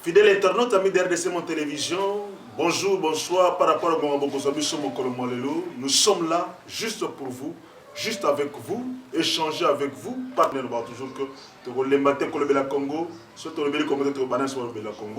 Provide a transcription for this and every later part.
Fidèles internautes, amis de RDC Mon Télévision, bonjour, bonsoir, par rapport à nous sommes là juste pour vous, juste avec vous, échanger avec vous, partenaire toujours que les matins que le Congo,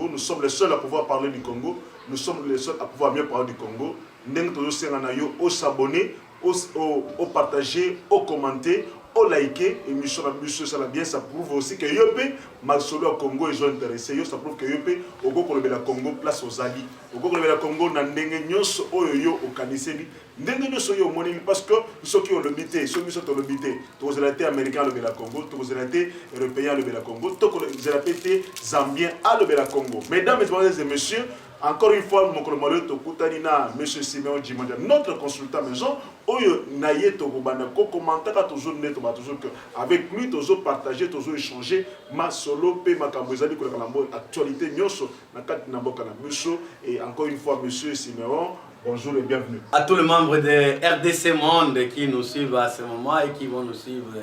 nous sommes les seuls à pouvoir parler du Congo, nous sommes les seuls à pouvoir bien parler du Congo. Nous s'abonner, au partager, au commenter, au liker, et monsieur ça bien, ça prouve aussi que Yopé, Maxolo au Congo, ils ont intéressé, ça prouve que Yopé, au Congo, place aux alliés. Au Congo, Nandenge Nyos, Oyo, au Kaniseli, Nandenge Nyos, Oyo, parce que ceux qui ont le bité, ceux qui sont le bité, tous les américains le Congo, tous les européens le Congo, tous les zambiens à le Congo. Mesdames, mesdemoiselles et messieurs, encore une fois, mon colombier Tokutanina, M. Simeon Djimanda, notre consultant maison, Oyo Naye Tokobana, commentaire toujours net, toujours que avec lui, toujours partager, toujours échanger, ma solo, pe ma kambozali, pour la actualité, nyoso, na kat namboka na muso, et encore une fois, M. Simeon, bonjour et bienvenue. À tous les membres de RDC Monde qui nous suivent à ce moment et qui vont nous suivre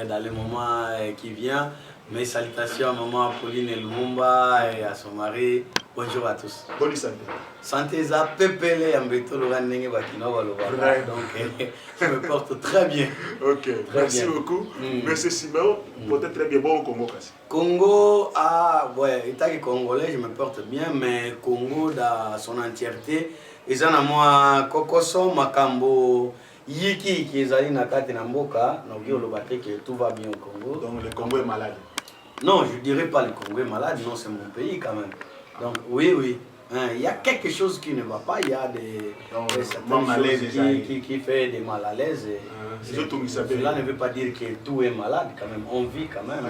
dans les moments qui viennent. Mes salutations à maman Pauline Lumumba et à son mari. Bonjour à tous. Bonne santé. Santé ça pepele ambeto lo ganenge bakino baloba. Donc je me porte très bien. OK. Merci beaucoup. Monsieur Simeon, peut-être très bien bon au Congo. Congo ouais, état congolais, je me porte bien mais Congo dans son entièreté, ils ont moi kokoso makambo yiki qui ezali na kati na mboka, na oki olobate que tout va bien au Congo. Donc le Congo est malade. Non, je ne dirais pas le Congo est malade, non, c'est mon pays quand même. Donc, oui, oui. Il y a quelque chose qui ne va pas, il y a des choses qui fait des mal à l'aise. Cela ne veut pas dire que tout est malade quand même, on vit quand même.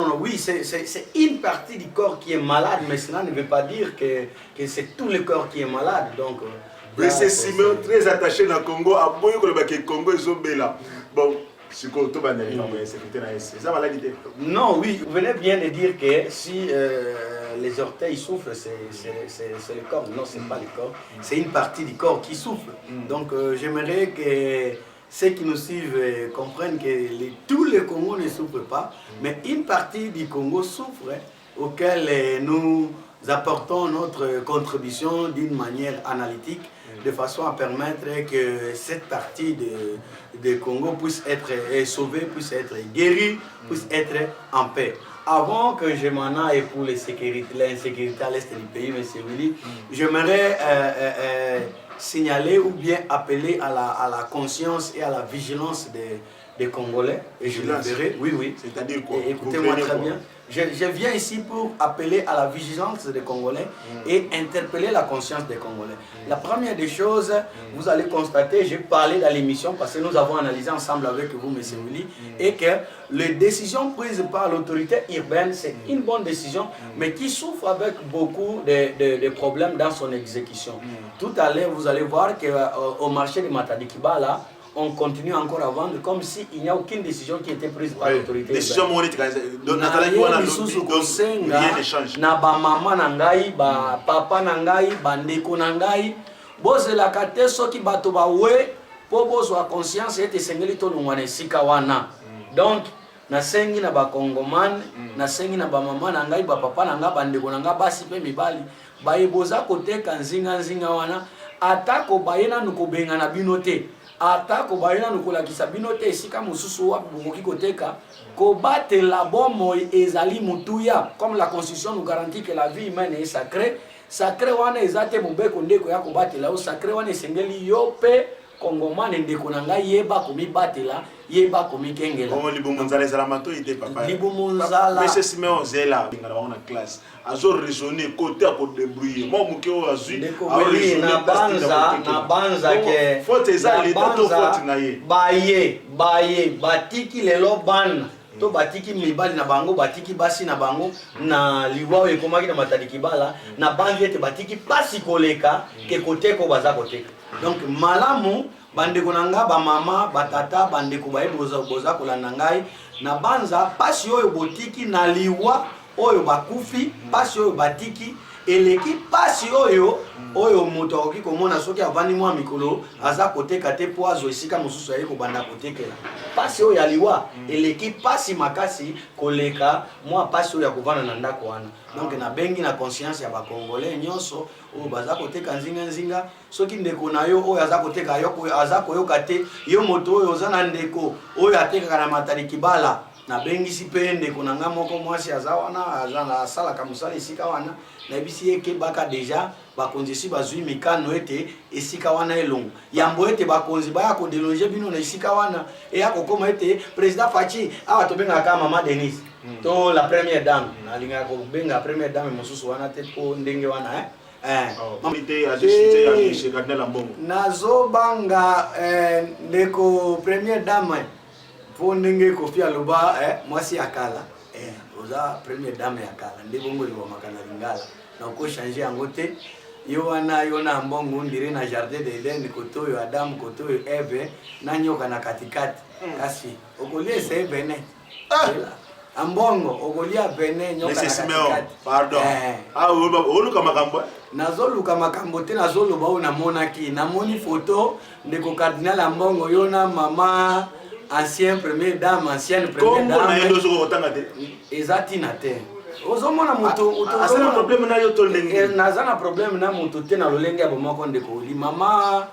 Non, oui, c'est une partie du corps qui est malade, mais cela ne veut pas dire que c'est tout le corps qui est malade. Donc, c'est Simeon très attaché dans le Congo, à le Congo est là. Bon. Non, oui, vous venez bien de dire que si les orteils souffrent, c'est le corps. Non, ce n'est pas le corps, c'est une partie du corps qui souffre. Donc j'aimerais que ceux qui nous suivent comprennent que tous les Congos ne souffrent pas, mais une partie du Congo souffre, auquel nous apportons notre contribution d'une manière analytique, de façon à permettre que cette partie de Congo puisse être sauvée, puisse être guérie, puisse être en paix. Avant que je m'en aille pour l'insécurité à l'est du pays, M. Willy, j'aimerais signaler ou bien appeler à la conscience et à la vigilance des Congolais. Et je le verrai, oui, oui. C'est-à-dire quoi? Écoutez-moi très bien. Je viens ici pour appeler à la vigilance des Congolais et interpeller la conscience des Congolais. La première des choses, vous allez constater, j'ai parlé dans l'émission parce que nous avons analysé ensemble avec vous, M. Willy, et que les décisions prises par l'autorité urbaine, c'est une bonne décision, mais qui souffre avec beaucoup de problèmes dans son exécution. Tout à l'heure, vous allez voir qu'au marché de Matadikiba, là, on continue encore à vendre comme s'il n'y a aucune décision qui était prise par l'autorité. Décision monétique. Na ba mama nangai, ba papa nangai, ba ndeko nangai, bozela kate soki bato ba we, po bozwa conscience ete sengeli to lungwane sika wana. Donc na sengi na ba Congoman, na sengi na ba mama nangai, ba papa nangai, ba ndeko nangai, basi pe mibali, ba eboza koteka nzinga wana, atako bayena nukobenga na binote. Atako bayena nukola kisabinote esika mususu wapi bokoki koteka ko battre la bomo ezali mutuya, comme la constitution nous garantit que la vie humaine est sacrée. Sacré wana ezate mobeko ndeko ya ko batela o sacré wana esengeli yo pe Congomane ndeko nanga yeba komi batela yeba komi kengela. Bon libumunzala ezala mato ide papa. Libumunzala. Monsieur Simeon zela ngala wana classe. Azo raisonner côté à pour débrouiller. Moi muke o azui. Na banza ke faute ezali to faute na ye. Baye batiki lelo bana. To batiki mibali na bango, batiki basi na bango, na liwa ekomaki na Matadikibala, na bangi ete batiki pasi koleka ke koteko baza koteka. Donc malamu bandeko nanga ba mama, batata, bandeko bae boza kolanda ngai na banza pasi oyo botiki na liwa oyo bakufi, pasi oyo batiki eleki pasi oyo oyo moto akoki komona soki avandi mwa mikolo aza koteka te po azwa esika mosusu aye kobanda kotekela pasi oyo aliwa eleki pasi makasi koleka mwa pasi oyo ya kovanda na ndako wana donc nabengi na conscience ya bakongolais nyonso oyo baza koteka nzinga soki ndeko na yo oyo aza koyoka te yo moto oyo oza na ndeko oyo atekaka na matali kibala nabengisi mpe ndeko na nga moko mwasi aza wana asalaka mosala esika wana nayebisi ye ke baka deja bakonzi esi bazwi mikano ete esika wana elongo yambo ete bakonzi baya kodelonge bino na esika wana eya kokoma ete président Faci awa tobengaka mama Denise to la première dame nalingaka kobenga première dame mosusu wana te po ndenge wana nazobanga ndeko première dame po ndenge Kofi aloba mwasi akala oza première dame akala nde bongo libomaka na lingala na ko changer yango te yo wana yo na mbongo ndire na jardin d'Eden koto yo Adam koto yo Eve na nyoka na katikati kasi okolie se bene ambongo okolia bene nyoka na katikati pardon oluka makambo nazoluka makambo te nazoloba o namonaki namoni photo ndeko cardinal ambongo yo na mama ancienne première dame ancienne première dame ezatina te ozomona moto asana problème na yo to ndenge nazana problème na moto te na lolenge ya bomoko ndeko oli mama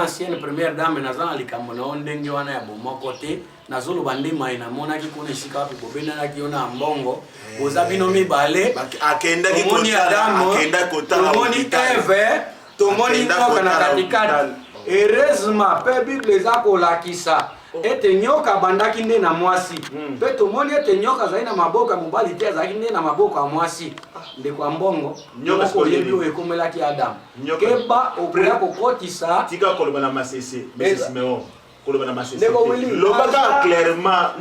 ancienne première dame nazana likambo na ndenge wana ya bomoko te nazoloba nde mai namonaki kuna esika wapi bobenanaki yo na mbongo oza bino mibale akendaki kotala tomoni Eve tomoni nyoka na katikati heureusement pe bible eza kolakisa ete nyoka bandaki nde na mwasi pe tomoni ete nyoka zali na maboko ya mobali te azalaki nde na maboko ya mwasi ndeko ya mbongo nyoka oyebi oyo ekomelaki Adamu keba okoya kokotisa tika koloba na masese mais Simeon koloba na masese ndeko wili lobaka clairement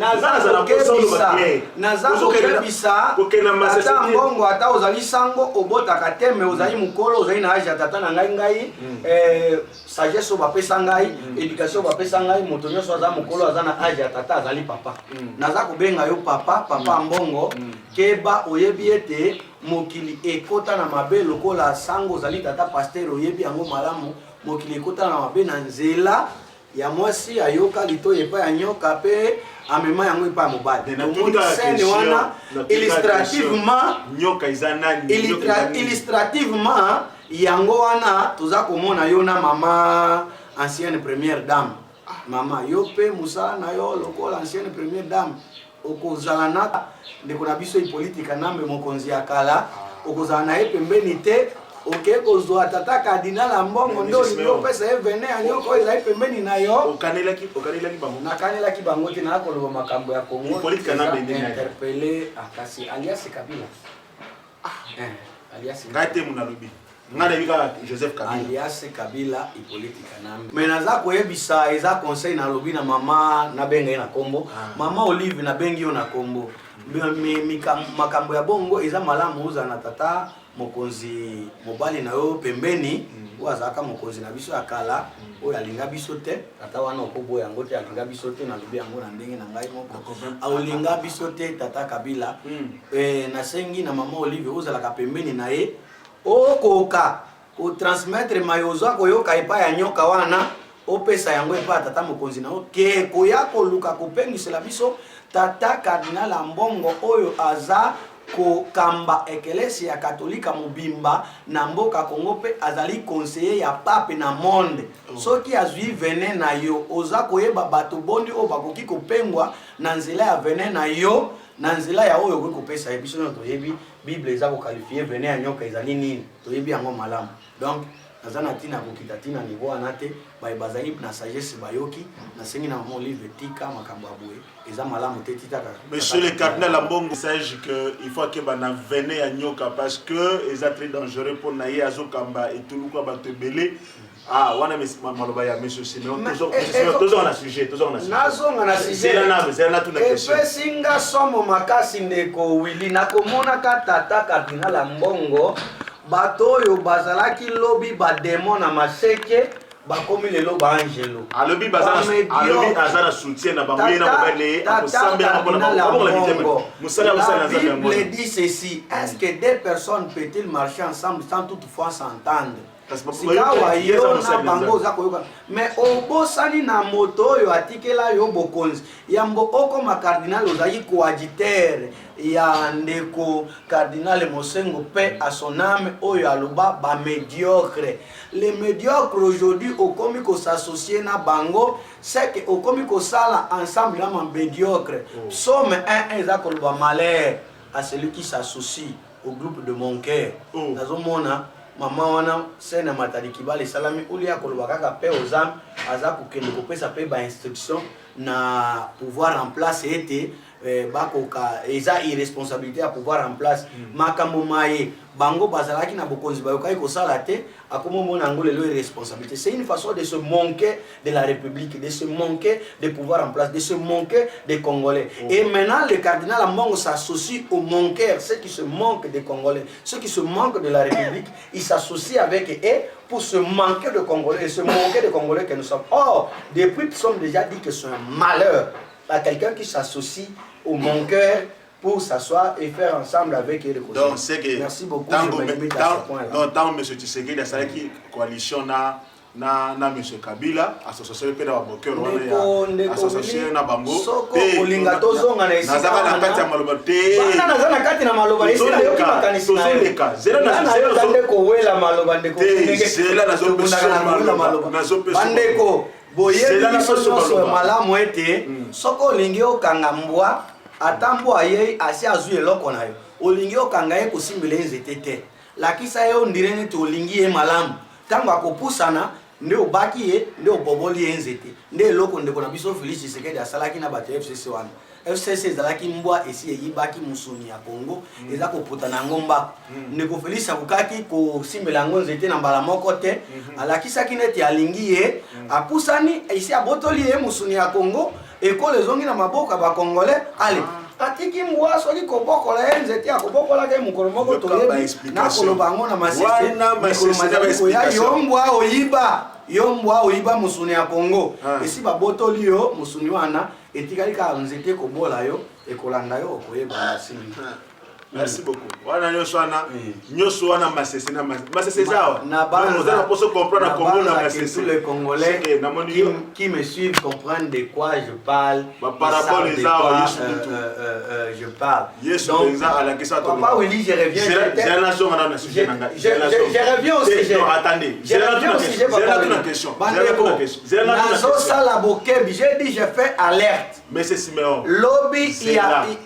naza kokebisa ata mbongo ata ozali sango obotaka te me ozali mokolo ozali na age ya tata na ngai sagesse bapesa ngai éducation bapesa ngai moto nyonso aza mokolo aza na age ya tata azali papa naza kobenga yo papa mbongo keba oyebi ete mokili ekota na mabe lokola sango ozali tata pasteur oyebi yango malamu mokili ekota na mabe na nzela ya mwasi ayoka lito epa ya nyoka pe amema yango epa mobali scène wana illustrativement nyoka izanani illustrativement yango wana toza komona yo na mama ancienne première dame mama yo pe musala na yo lokola ancienne première dame okozala na ndeko na biso politika nambe mokonzi ya kala okozala na ye pembeni te oke kozwa tata cardinal ambongo ndo lingo pesa evene anyoko ezali pembeni na yo okanelaki bango nakanelaki bango te na koloba makambo ya Kongo politika nambe ndenge interpellé akasi alias Kabila alias ngate munalobi ngana bika Joseph Kabila alias Kabila ipolitika nambe mais naza koyebisa eza conseil na lobi na mama na benga na kombo mama Olive na bengi yo na kombo makambo ya bongo eza malamu uza na tata mokonzi mobali na yo pembeni wazaka mokonzi na biso akala oyo alinga biso te tata wana okobo yango te alinga biso te na lobi yango na ndenge na ngai moko alinga biso te tata Kabila nasengi na mama Olive ozalaka pembeni na ye okoka ko transmettre mayozo koyoka epa ya nyoka wana opesa yango epa tata mokonzi na yo ke koya koluka kopengisela biso tata cardinal ambongo oyo aza kokamba ekelesi ya katolika mobimba na mboka Kongo pe azali conseiller ya pape na monde soki azwi vene na yo oza koyeba bato bondi o bakoki kopengwa na nzela ya vene na yo na nzela ya oyo kopesa ye biso toyebi bible eza ko qualifier vene ya nyoka ezali nini toyebi yango malamu donc nazana tina kokita tina niveau anate bazali na sagesse bayoki na sengi na mama Olive tika makambo aboué eza malamu te titaka monsieur le cardinal Ambongo sage que il faut que bana venir à nyoka parce que eza très dangereux pour naye azokamba et tout quoi bato belé wana maloba ya monsieur Simeon toujours on a sujet nazonga na sujet c'est là toute la question singa somo makasi ndeko wili nakomona ka tata cardinal Ambongo bato oyo bazalaki lobi ba démon na maseke bakomi lelo ba angelo alobi bazana soutien na bango yena babele akosambela mpona la Bible dit ceci, est-ce que deux personnes peuvent-ils marcher ensemble sans toutefois s'entendre? Sikawa yo na bango za koyoka mais obosani na moto oyo atikela yo bokonzi yambo okoma cardinal ozali coadjuteur ya ndeko cardinal Mosengo paix à son âme oyo aloba ba médiocre. Les médiocres aujourd'hui okomi ko s'associer na bango c'est que okomi ko sala ensemble na médiocre. Somme 1 eza koloba malheur à celui qui s'associe au groupe de mon cœur. Nazomona mama wana sena matadi kibale salami ulia koloba kaka pe ozam aza kokende kopesa pe ba instruction na pouvoir en place ete bakoka eza irresponsabilité à pouvoir en place makambo maye bango bazalaki na bokonzi bayokai kosala te akomo mona ngole lo irresponsabilité. C'est une façon de se manquer de la République, de se manquer de pouvoir en place, de se manquer des Congolais. Et maintenant le cardinal Ambongo s'associe aux manqueurs, ceux qui se manquent des Congolais, ceux qui se manquent de la République, ils s'associent avec eux pour se manquer de Congolais et se manquer de Congolais que nous sommes. Or, depuis nous sommes déjà dit que c'est un malheur à quelqu'un qui s'associe aux manqueurs pour s'asseoir et faire ensemble avec eux. Donc c'est que merci beaucoup. Tant M. Tshisekedi a salé qui coalition na M. Kabila association pe na baboker wana association na bango te olinga tozonga na esika na kati ya maloba te bana na kati na maloba esika yo kimakanisi na leka zela na ndeko wela maloba ndeko ndenge zela na zo bandeko boyebi biso nyonso malamu ete soko olingi okanga mbwa ata mbwa ye asi azwi eloko na yo olingi okanga ye kosimbela nzete te lakisa ye ondire neti olingi ye malamu ntango akopusana nde obaki ye nde oboboli ye nzete nde eloko ndeko na biso Félix Tshisekedi asalaki na bato ya FCC wana. FCC ezalaki mbwa esi eyibaki musuni ya Congo eza koputa na yango mbako ndeko Félix akokaki kosimbela yango nzete na mbala moko te alakisaki neti alingi ye apusani esi abotoli ye musuni ya Congo ekole ezongi na maboka ba Congolais ale atiki mbwa soki kobokola ye nzete akobokola ke mukolo moko toyebi na koloba ngo na masese ya yombwa oyiba musuni ya Congo esi babotoli yo musuni wana etikali ka nzete kobola yo ekolanda yo okoyeba asili. Merci beaucoup. Wana nyoso wana masese na masese zawa. Na banza na poso comprendre na Congo na masese. Tous les Congolais qui me suivent comprennent de quoi je parle. Parabole zawa je parle. Donc papa Willy, je reviens. Je reviens au sujet. Non, attendez. J'ai une question. J'ai dit je fais alerte. Mais c'est Siméon. Lobby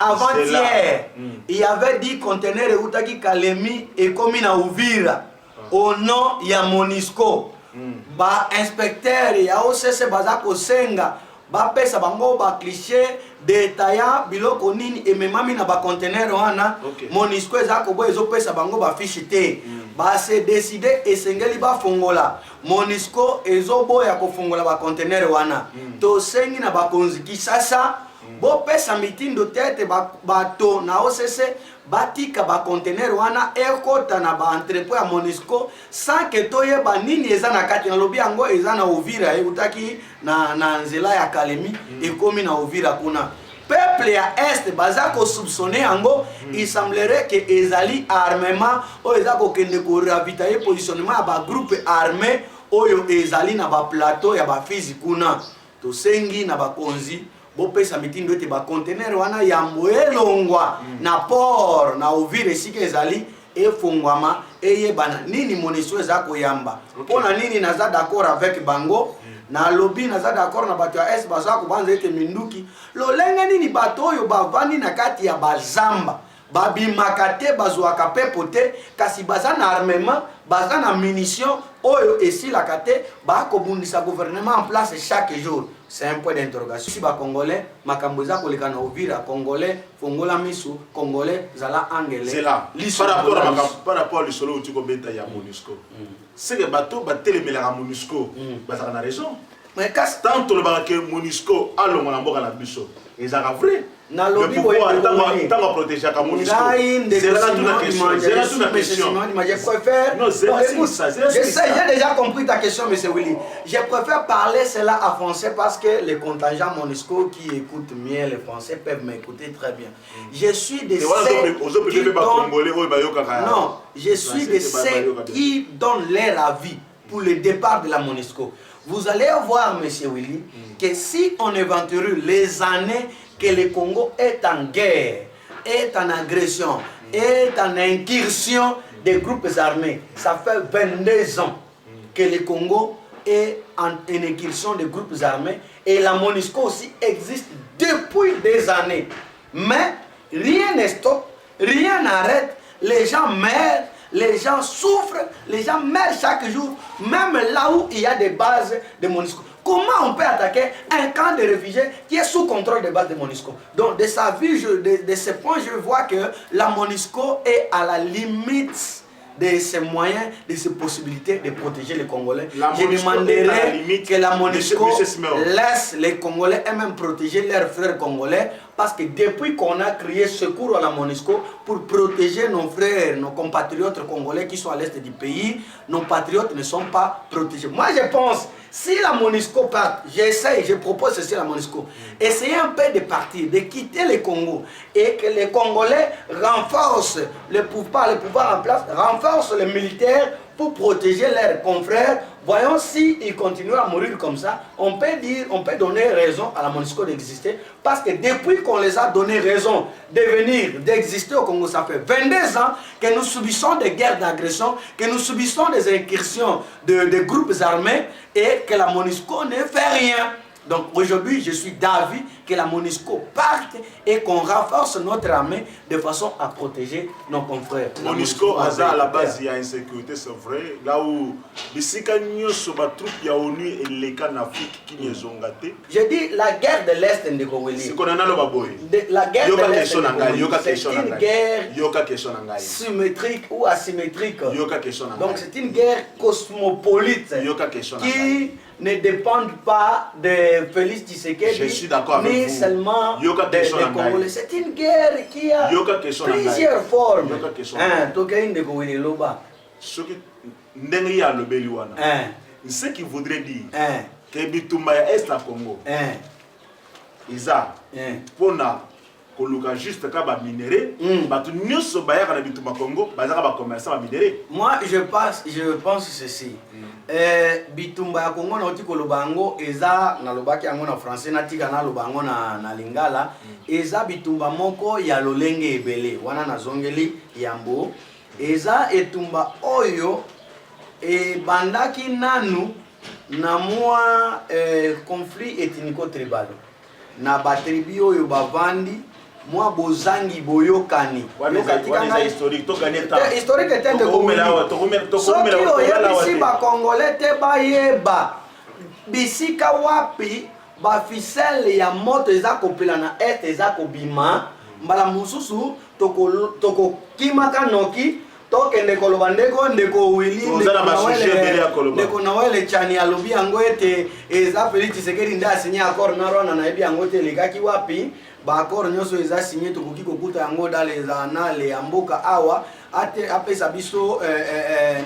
avant-hier, il y avait 10 conteneurs eutaki Kalemi et komi na Uvira au nom ya Monisco. Ba inspecteur ya OCC bazako senga ba pesa bango ba cliché détaillant biloko nini ememami na ba conteneur wana Monisco ezako bo ezo pesa bango ba fiche te. Ba se décider esengeli ba fongola Monisco ezo boya ko fongola ba conteneur wana to sengi na ba konziki sasa bo pesa mitindo tete bato na OCC batika ba conteneur wana ekota na ba entrepôt ya Monisco sans que toyeba nini eza na kati na lobi yango eza na Uvira utaki na nzela ya Kalemi ekomi na Uvira kuna peuple ya est bazako soupçonner yango il semblerait que ezali armement o ezako kende ko ravitailler positionnement ya ba groupe armé oyo ezali na ba plateau ya ba fizi kuna to sengi na ba konzi bo pesa mitindo ete ba conteneur wana yambo elongwa na port na Uvira esika ezali efungwama eyebana nini Monisco ezako yamba pona nini naza d'accord avec bango na lobby naza d'accord na bato ya est bazako banza ete minduki lolenge nini bato oyo bavandi na kati ya bazamba babimaka te bazwaka pepo te kasi baza na armement baza na munition oyo esilaka te bakobundisa gouvernement en place chaque jour. C'est un point d'interrogation. Si ba Congolais makambo eza koleka na Uvira Congolais fongola misu Congolais zala angele par rapport à solo utiko beta ya Monisco c'est que bato batelemela Monisco bazaka na raison Mais casse. Tant que Monisco a le Monamboka na biso. Ils ont vrai. Le pouvoir, tant qu'on protège à Monisco. C'est là toute la question. C'est là toute la question. Je préfère. Non, c'est ça. J'ai déjà compris ta question, M. Willy. Je préfère parler cela en français parce que les contingents Monisco qui écoutent mieux le français peuvent m'écouter très bien. Je suis de ceux qui non, je suis de ceux qui donnent leur avis pour le départ de la Monisco. Vous allez voir, M. Willy, que si on éventure les années que le Congo est en guerre, est en agression, est en incursion des groupes armés, ça fait 22 ans que le Congo est en incursion des groupes armés et la MONUSCO aussi existe depuis des années. Mais rien ne stoppe, rien n'arrête, les gens meurent, les gens souffrent, les gens meurent chaque jour, même là où il y a des bases de MONUSCO. Comment on peut attaquer un camp de réfugiés qui est sous contrôle des bases de MONUSCO? Donc de sa vue, de ce point, je vois que la MONUSCO est à la limite de ses moyens, de ses possibilités de protéger les Congolais. Je demanderais que la MONUSCO laisse les Congolais et même protéger leurs frères congolais, parce que depuis qu'on a créé secours à la MONUSCO pour protéger nos frères, nos compatriotes congolais qui sont à l'est du pays, nos patriotes ne sont pas protégés. Moi je pense, si la MONUSCO part, je propose ceci à la MONUSCO, essayez un peu de partir, de quitter le Congo et que les Congolais renforcent le pouvoir en place, renforcent les militaires pour protéger leurs confrères. Voyons s'ils continuent à mourir comme ça, on peut donner raison à la MONUSCO d'exister, parce que depuis qu'on les a donné raison de venir, d'exister au Congo, ça fait 22 ans que nous subissons des guerres d'agression, que nous subissons des incursions de groupes armés et que la MONUSCO ne fait rien. Donc aujourd'hui, je suis d'avis que la MONUSCO parte et qu'on renforce notre armée de façon à protéger nos confrères. MONUSCO, à la base, il y a insécurité, c'est vrai. Là où les troupes il y a ONU et les cas en Afrique qui nous ont gâtés. Je dis la guerre de l'Est de Congolais. C'est qu'on a le baboy. La guerre de l'Est de Congolais, c'est une guerre symétrique ou asymétrique. Donc c'est une guerre cosmopolite qui ne dépendent pas de Félix Tshisekedi, ni seulement des Congolais. C'est une guerre qui a plusieurs formes. Ce qui voudrait dire que Bitumba est à Congo, Isa, pour koluka juste ka ba minéré, batu nyonso ba yaka na Bitumba Congo, ba zaka ba commerçant ba minéré. Moi je pense ceci. Bitumba ya Congo na oti kolobango eza na lobaki yango na français na tika na lobango na lingala, eza bitumba moko ya lolenge ebele wana na zongeli yambo, eza etumba oyo bandaki nanu na mwa conflit ethnico-tribal na batribi oyo bavandi mwa bozangi boyokani historique etende soki oyebisi bakongole te bayeba bisika wapi bafisele ya moto eza kopela na este eza kobima mbala mosusu tokokimaka noki tokende koloba ndeko Willy ndeko Noel Chani alobi yango ete eza Félix Tshisekedi nda signé accord na Rwanda na yebi yango te lekaki wapi ba accord nyonso eza signé tokoki kokuta yango dans les annales ya mboka awa ate apesa biso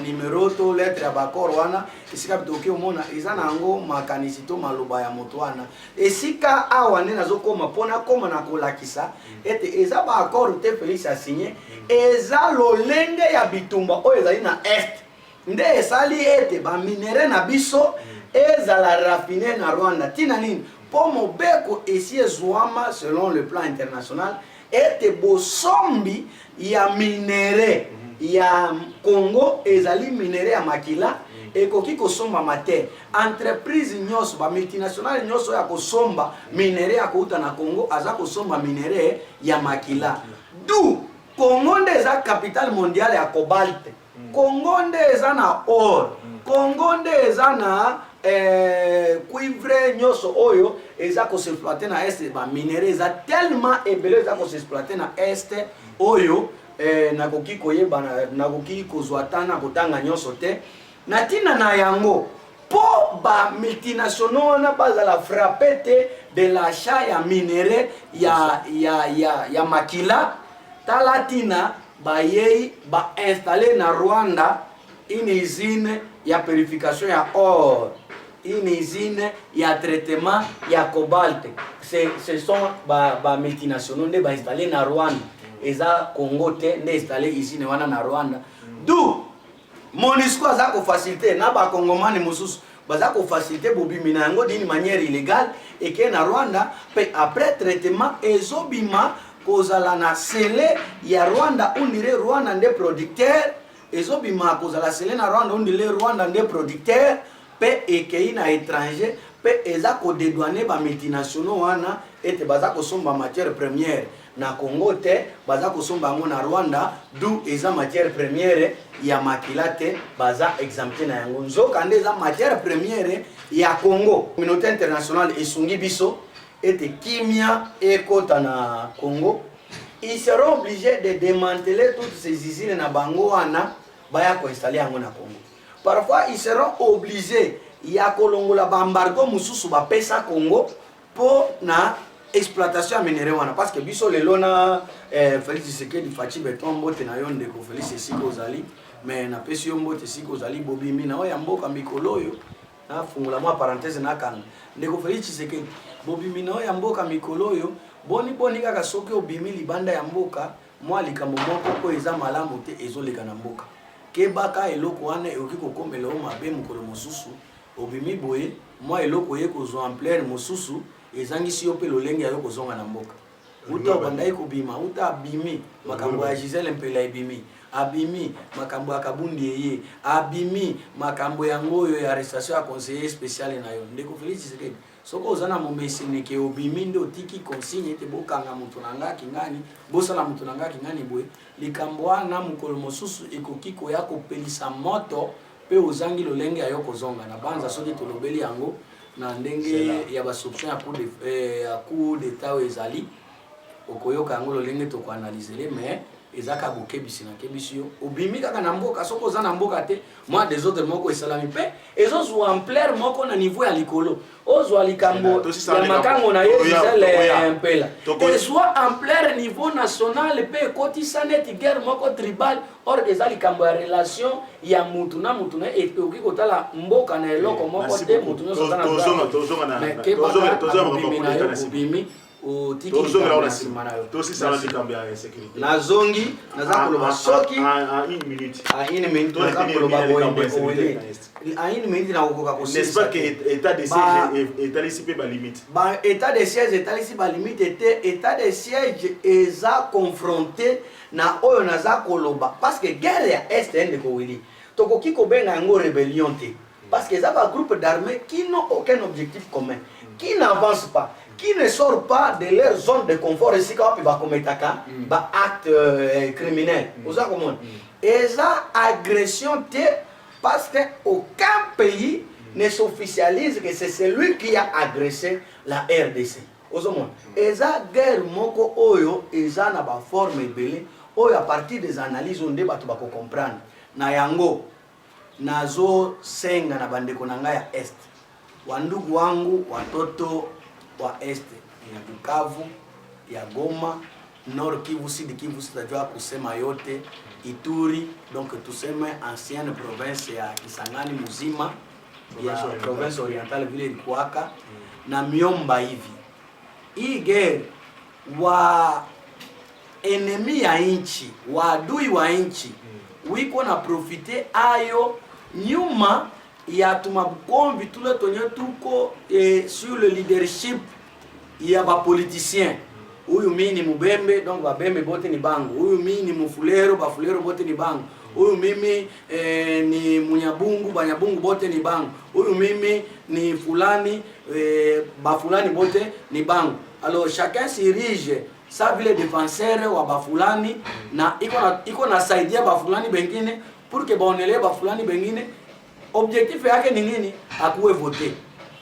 numéro to lettre ya ba accord wana esika bitoki omona eza na yango makanisi to maloba ya moto wana esika awa nde nazokoma pona koma na kolakisa ete eza ba accord te Félix a signé eza lolenge ya bitumba oyo ezali na est nde esali ete ba minere na biso ezala raffiné na Rwanda tina nini po mobeko esi ezwama selon le plan international ete bosombi ya minere ya Congo ezali minere ya makila ekoki kosomba mate entreprise nyonso ba multinationale nyonso ya kosomba minere ya kouta na Congo aza kosomba minere ya makila du Congo nde eza capitale mondiale ya cobalt, Congo nde eza na or, Congo nde eza na cuivre nyonso oyo eza kosexploite na este ba minere eza tellement ebele eza kosexploite na este oyo nakoki koyeba nakoki kozwa tana kotanga nyonso te na tina na yango pour ba multinationaux na bazala frappé de l'achat ya minerai ya makila talatina ba yei ba installer na Rwanda une usine ya purification ya or, une usine ya traitement ya cobalt. Ce sont ba multinationaux ne ba installer na Rwanda. Eza Congo te ne installer usine wana na Rwanda. D'où MONUSCO aza ko faciliter na ba Congomani mususu baza ko faciliter bobimina yango d'une manière illégale et que na Rwanda pe après traitement ezobima kozala na sele ya Rwanda ondire Rwanda nde producteur ezobima kozala sele na Rwanda ondire Rwanda nde producteur pe ekei na étranger pe eza ko dédouaner ba multinationaux wana ete baza ko somba matière première na Congo te baza ko somba ngo na Rwanda d'où eza matière première ya makila te baza exempté na yango nzoka nde eza matière première ya Congo. Communauté internationale esungi biso ete kimia ekota na Congo, ils seront obligés de démanteler toutes ces usines na bango wana baya ko installer yango na Congo. Parfois ils seront obligés ya kolongola ba embargo mususu ba pesa Congo pour na exploitation minerai wana parce que biso lelo na Félix Tshisekedi Fachi beton mbote na yonde ko Félix Siko zali mais na pesi yo mbote Siko zali bobimi na oya mboka mikolo yo na fungula mwa parenthèse na kanga ndeko Félix Tshisekedi bobimi na oya mboka mikolo yo boni kaka soki obimi libanda ya mboka mwa likambo moko ko eza malamu te ezoleka na mboka kebaka eloko wana oki kokomela o mabe mukolo mosusu obimi boye mwa eloko ye kozwa ampleur mosusu ezangisi yo pe lolenge yo kozonga na mboka uta bandai kubima uta abimi makambo ya Gisèle Mpela ebimi abimi makambo ya Kabundi yeye abimi makambo ya ngoyo ya arrestation ya conseiller spécial na yo ndeko Félix Tshisekedi soko ozana mombesi neke obimi ndo tiki consigne te bokanga mutu nanga kingani bosala mutu nanga kingani boye likambo wana mukolo mosusu ekoki ko ya kopelisa moto pe ozangi lolenge ya yo kozonga na banza soki tolobeli yango na ndenge ya basoption ya coup d'état ezali okoyoka yango lolenge to ko analyser mais ezaka bokebisi na kebisi yo obimi kaka na mboka soko za na mboka te moi des autres moko esalami pe ezozo ampleur moko na niveau ya likolo ozwa likambo ya makango na ye Gisèle Mpela et soit ampleur niveau national pe kotisa net guerre moko tribal or eza likambo ya relation ya mutu na et oki kotala mboka na eloko moko te mutu no sotana mais ke bimi o tiki nazongi nazakoloba soki à une minute nazakoloba boye à une minute na kokoka ko n'est-ce pas que état de siège étalisi pe ba limite ba état de siège étalisi ba limite était état de siège eza confronté na oyo nazakoloba parce que guerre ya est ende ko wili tokoki ko benga ngo rébellion te parce que ça va groupe d'armées qui n'ont aucun objectif commun qui n'avancent pas qui ne sortent pas de leur zone de confort ici quand ils vont commettre un acte criminel. Vous savez comment? Et ça, agression, parce qu'aucun pays ne s'officialise que c'est celui qui a agressé la RDC. Vous savez comment? Et ça, guerre, moko oyo, et ça n'a pas forme belé, oyo à partir des analyses, on débat pour comprendre. Na yango, nazo senga na bandeko nanga ya est. Wandugu wangu, watoto, wa este ya Bukavu ya Goma Nord Kivu Sud Kivu sitajua kusema yote Ituri donc tuseme ancienne province ya Kisangani muzima ya province orientale vile ilikuwaka na miomba hivi hii guerre wa enemy ya inchi wa adui wa inchi wiko na profiter ayo nyuma ya tumabukombi tule tonye tuko sur le leadership ya ba politicien huyu mimi ni mubembe donc babembe bote ni bangu huyu mimi ni mufulero bafulero bote ni bangu huyu mimi ni munyabungu banyabungu bote ni bangu huyu mimi ni fulani bafulani bote ni bangu alors chacun s'érige sa vile défenseur wa bafulani na iko na saidia bafulani bengine pour que baonele bafulani bengine objectif yake ni nini akuwe vote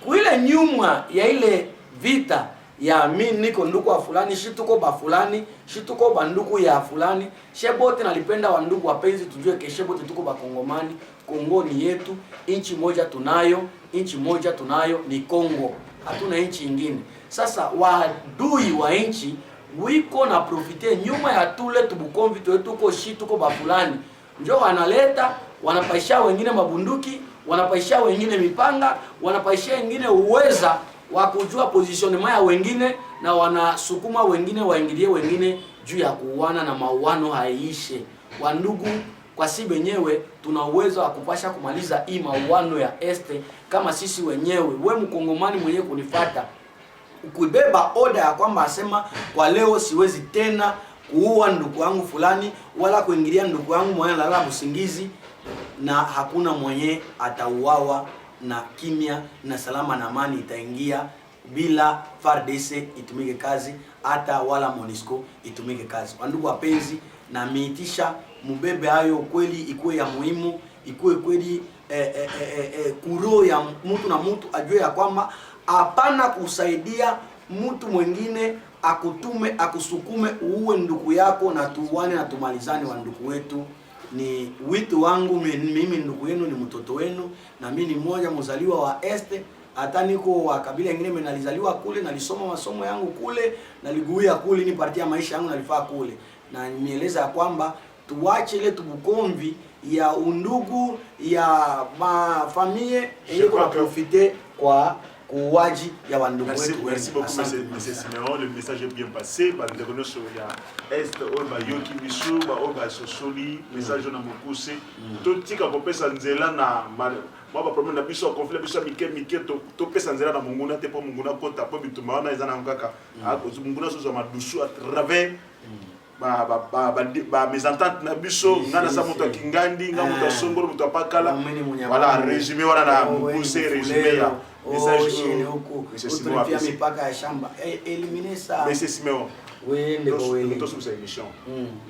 kuile nyuma ya ile vita ya mi niko nduku wa fulani, shi tuko ba fulani, shi tuko ba nduku ya fulani. Shebote nalipenda wa ndugu wapenzi, tujue ke shebote tuko ba Kongomani. Kongo ni yetu, inchi moja tunayo, inchi moja tunayo ni Kongo. Hatuna inchi ingine. Sasa wadui wa inchi wiko na profite nyuma ya tule tubukomvi tuko shi tuko ba fulani. Njo wanaleta, wanapaisha wengine mabunduki, wanapaisha wengine mipanga, wanapaisha wengine uweza wa kujua positionnement ya wengine, na wanasukuma wengine waingilie wengine juu ya kuuana, na mauano haiishe. Wandugu, kwa si wenyewe tuna uwezo wa kupasha kumaliza hii mauano ya este kama sisi wenyewe. We Mkongomani mwenyewe kunifata, ukibeba oda ya kwamba asema kwa leo siwezi tena kuua ndugu wangu fulani wala kuingilia ndugu wangu mwenye lala usingizi, na hakuna mwenye atauawa, na kimya na salama na amani itaingia bila FARDC itumike kazi, hata wala MONUSCO itumike kazi. Wandugu wapenzi, na miitisha mubebe hayo kweli, ikuwe ya muhimu, ikuwe kweli kuro ya mtu na mtu ajue ya kwamba hapana kusaidia mtu mwingine akutume akusukume uwe ndugu yako, na tuwane na tumalizane wa ndugu wetu. Ni wito wangu mimi, ndugu yenu, ni mtoto wenu, na mimi ni mmoja mzaliwa wa este. Hata niko wa kabila nyingine, mimi nalizaliwa kule, nalisoma masomo yangu kule, naliguia kule, ni partia maisha yangu nalifaa kule, na nimeeleza kwamba tuache ile tubukomvi ya undugu ya mafamilie yeko na profiter kwa kuwaji ya wandugu wetu. Merci beaucoup monsieur Simeon, le message est bien passé. Par l'intervention sur ya est oba yoki bisu ba oba sosoli message na mokuse to tika kopesa nzela na moi ba problème na biso conflit biso mike to pesa nzela na munguna te po munguna kota po bituma na ezana ngaka a ko munguna so ma dusu à travers ba mésentente na biso ngana sa moto kingandi ngana moto songolo moto pakala voilà résumé wana na mokuse résumé ya message huko utulipia mipaka ya shamba eliminer ça. Monsieur Simeon, oui ndeko wewe nous tous sur émission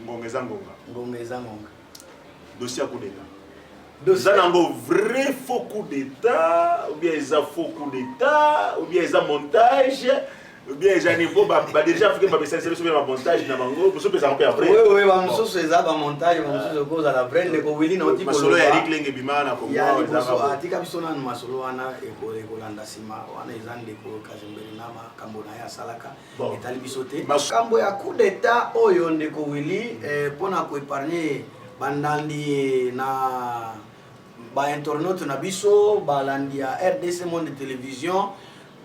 ngongeza ngonga dossier coup d'état dossier nango vrai faux coup d'état, ou bien ils a faux coup d'état, ou bien ils a montage, ou bien ils a niveau ba déjà fait ba message sur le montage na bango pour se faire après. Oui ba muso seza ba montage ba muso koza la brand ndeko wili na otiko masolo ya Eric Lenge bimana ko ya muso atika biso na masolo wana ekolanda sima wana ezande ko kazimbeli na makambo na ya salaka etali biso te makambo ya coup d'état oyo ndeko wili pona ko épargner bandandi na ba internaute na biso balandi ya RDC Monde Télévision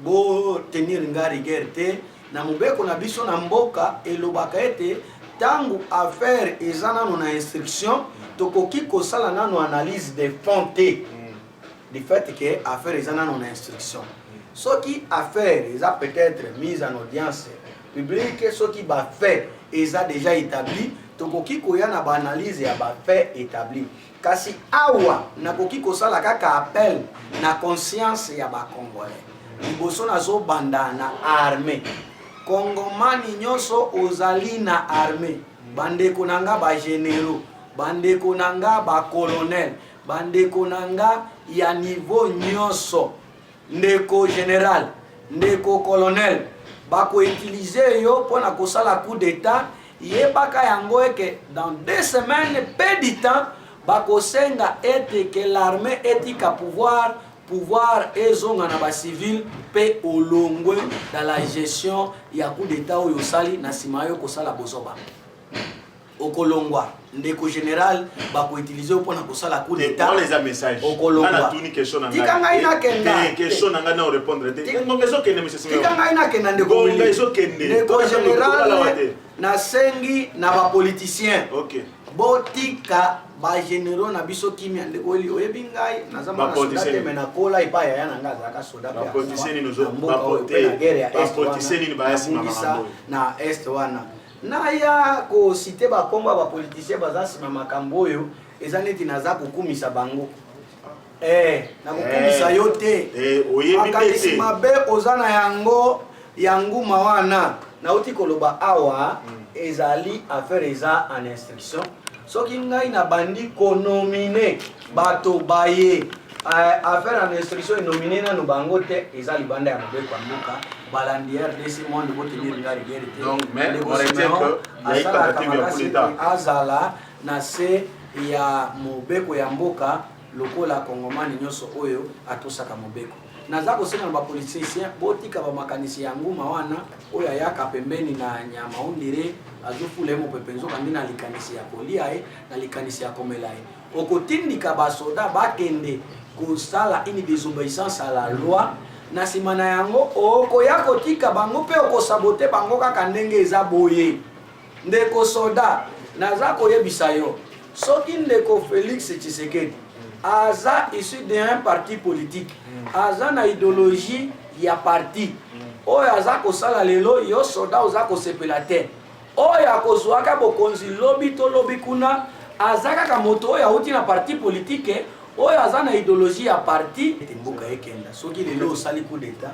bo tenir ngari gerte na mubeko na biso na mboka elobaka ete tangu affaire ezana na instruction tokoki kosala nano analyse de fonté du fait que affaire ezana na instruction. Soki affaire eza peut-être mise en audience publique, soki ba fait eza déjà établi, tokoki koya na ba analyse ya ba fait établi. Kasi awa nakoki kosala kaka appel na conscience ya ba Congolais. Liboso nazo banda na armée. Kongomani nyoso ozali na armée. Bandeko nanga ba généraux, bandeko nanga ba colonel, bandeko nanga ya niveau nyoso. Ndeko général, ndeko colonel, bako utiliser yo pona kosala coup d'état, yebaka yango eke dans 2 semaines peu de temps bako senga ete que l'armée etika pouvoir ezonga na ba civil pe olongwe dans la gestion ya coup d'état oyo sali na simayo kosala bozoba okolongwa ndeko général bako utiliser pour na kosala coup d'état dans les messages okolongwa tuni question na tikanga ina kenda question na ngana répondre ngongezo kende monsieur Simeon tikanga ina kenda ndeko ndeko général na sengi na ba politiciens OK botika ba généraux na biso kimia ndeko weli oyebingai na zama na soda te mena kola ipaya yana ngaza ka soda ba politiciens nous ba politiciens ni ba yasima makambo na est wana na ya ko citer ba komba ba politiciens bazasima makambo yo ezaneti naza kukumisa bango na kukumisa yote oyebi mabe ozana yango mawana na uti koloba awa ezali affaire eza en instruction. Soki ngai na bandi konomine bato baye affaire en instruction nominé na bango te eza libanda ya mobeko mboka balandi RDC monde botenir ngari guerre te. Donc mais on retient que il y a tentative ya coup d'état azala na se ya mobeko ya mboka lokola kongomani nyoso oyo atosaka mobeko. Naza kosenga ba politicien botika ba makanisi ya nguma wana oyo ayaka pembeni na nyama ondire azofule mo pepenzo kandi na likanisi ya kolia na likanisi ya komela okotindika ba soda bakende kosala une désobéissance à la loi na simana yango okoya kotika bango pe okosabote bango kaka ndenge eza boye ndeko soda naza koyebisa yo soki ndeko Félix Tshisekedi aza issu d'un parti politique aza na idéologie ya parti oyo aza kosala lelo yo soda oza kosepela te oyo akozwaka bokonzi lobi to lobi kuna aza kaka moto oyo auti na parti politique oyo aza na idéologie ya parti mboka ekenda soki lelo osali coup d'état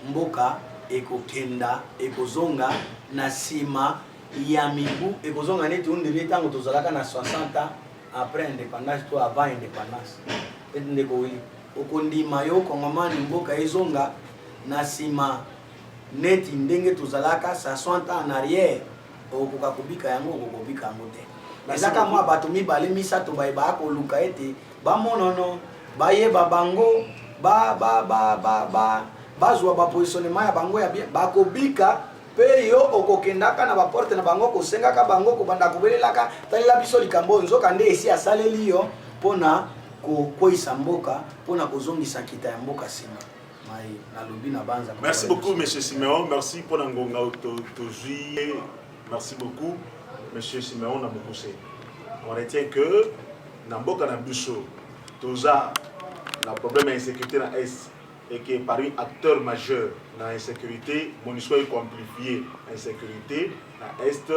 mboka ekokenda ekozonga na sima ya mibu ekozonga neti ondiri ntango tozalaka na 60 ans après indépendance to avant indépendance ndeko wili okondima yo kongomani mboka ezonga na sima neti ndenge tozalaka 60 ans en arrière okoka kubika yango okokobika yango te ezaka mwa bato mibale misato bayeba koluka ete bamonono bayeba bango bazwa bapositionnement ya bango ya bien bakobika pe yo okokendaka na baporte na bango kosengaka bango kobanda kobelelaka talela biso likambo nzoka nde esi asaleli yo mpona kokweyisa mboka mpona kozongisa kita ya mboka nsima mai nalobi na banza. Merci beaucoup monsieur Siméon, merci pour ngonga tozwi. Merci beaucoup monsieur Siméon na bokuse. On retient que na mboka na biso toza la problème d'insécurité na est et que par un acteur majeur dans l'insécurité, MONUSCO est amplifié l'insécurité à Est.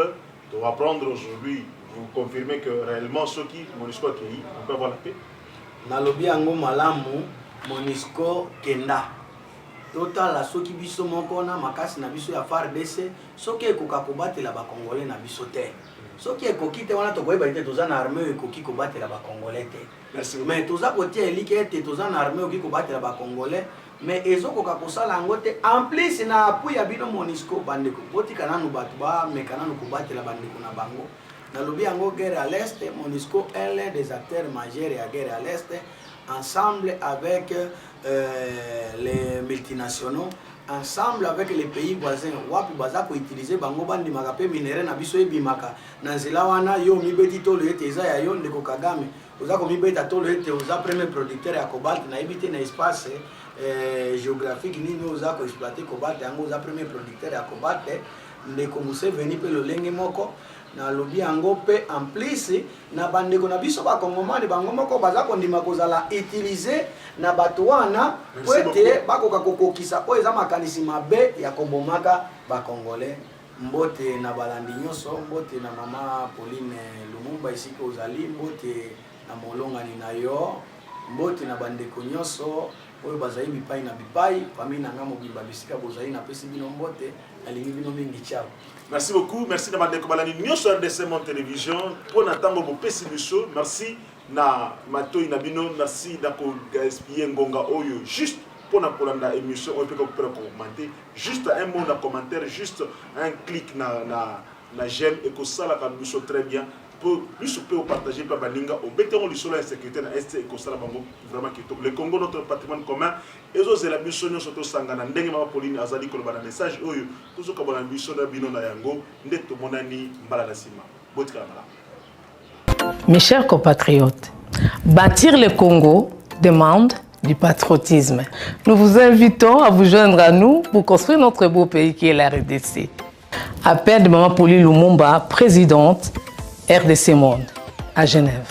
On va prendre aujourd'hui, vous confirmez que réellement ceux qui MONUSCO a accueilli, on peut avoir la paix. Nalobi ango malamu MONUSCO kenda. Total la soki biso moko na makasi na biso ya FARDC soki ekoka kobatela ba Congolais na biso te. Soki ekoki te wana tokoyeba ete toza na armée ekoki kobatela ba Congolais te. Mais toza kotia elike ete toza na armée ekoki kobatela ba Congolais mais ezokoka kosala yango te en plus na appui ya bino MONUSCO bandeko botika nanu bato bameka nanu kobatela bandeko na bango. Nalobi yango guerre à l'est MONUSCO est l'un des acteurs majeurs ya guerre à l'est ensemble avec les multinationaux ensemble avec les pays voisins wapi baza ko utiliser bango bandi makape minere na biso ebimaka na nzela wana yo mibeti tolo ete eza ya yo ndeko Kagame oza ko mibeta tolo ete oza premier producteur ya cobalt na ebite na espace géographique nini oza ko exploiter cobalt yango oza premier producteur ya cobalt ndeko Museveni pe lolenge moko na lobi yango pe en plus na bandeko na biso ba kongomani bango moko baza kondima kozala utiliser na bato wana poete bakoka kokokisa oyo eza makanisi mabe ya kobomaka ba Congolais. Mbote na balandi nyonso, mbote na mama Pauline Lumumba isika ozali, mbote na molongani na yo, mbote na bandeko nyonso oyo bazali bipai na bipai famille nanga mobimba bisika bozali na pesi bino mbote alingi bino mingi ciao. Merci beaucoup, merci na bandeko balandi nyonso RDC Monde Télévision pour natango bo pesi biso, merci na matoi na bino, merci na ko gaspiller ngonga oyo juste pour na kolanda émission on peut commenter juste un mot na commentaire, juste un clic na j'aime et que ça la biso très bien pour plus peut partager par baninga au béton du sol insécurité na est et que ça la bango vraiment qui le Congo notre patrimoine commun et zo la biso nyo soto sangana ndenge mama Pauline azali ko ba message oyo kuzo ka bona biso na bino na yango ndeto monani mbala na sima botika mala. Mes chers compatriotes, bâtir le Congo demande du patriotisme. Nous vous invitons à vous joindre à nous pour construire notre beau pays qui est la RDC. Appel de Maman Pauline Lumumba, présidente RDC Monde, à Genève.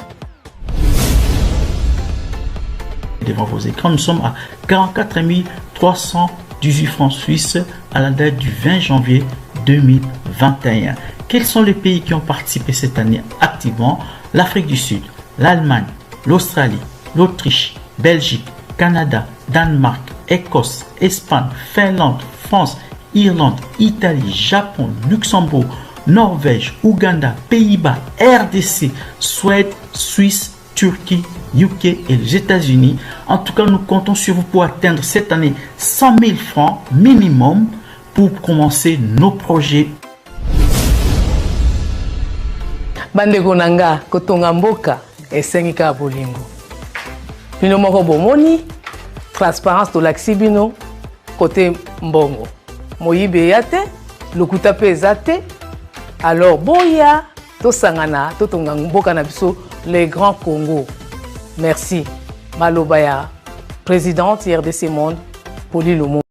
Devant vos écrans, nous sommes à 44 318 francs suisses à la date du 20 janvier 2021. Quels sont les pays qui ont participé cette année activement? L'Afrique du Sud, l'Allemagne, l'Australie, l'Autriche, Belgique, Canada, Danemark, Écosse, Espagne, Finlande, France, Irlande, Italie, Japon, Luxembourg, Norvège, Ouganda, Pays-Bas, RDC, Suède, Suisse, Turquie, UK et les États-Unis. En tout cas, nous comptons sur vous pour atteindre cette année 100 000 francs minimum pour commencer nos projets. Bandeko nanga kotonga mboka esengi ka bolingo. Bino moko bomoni transparence to laksibino côté mbongo. Moyibe yate, lokuta pe ezate. Alors boya to sangana to tonga mboka na biso les grands Congo. Merci. Malobaya, présidente RDC Monde, Poli Lomo.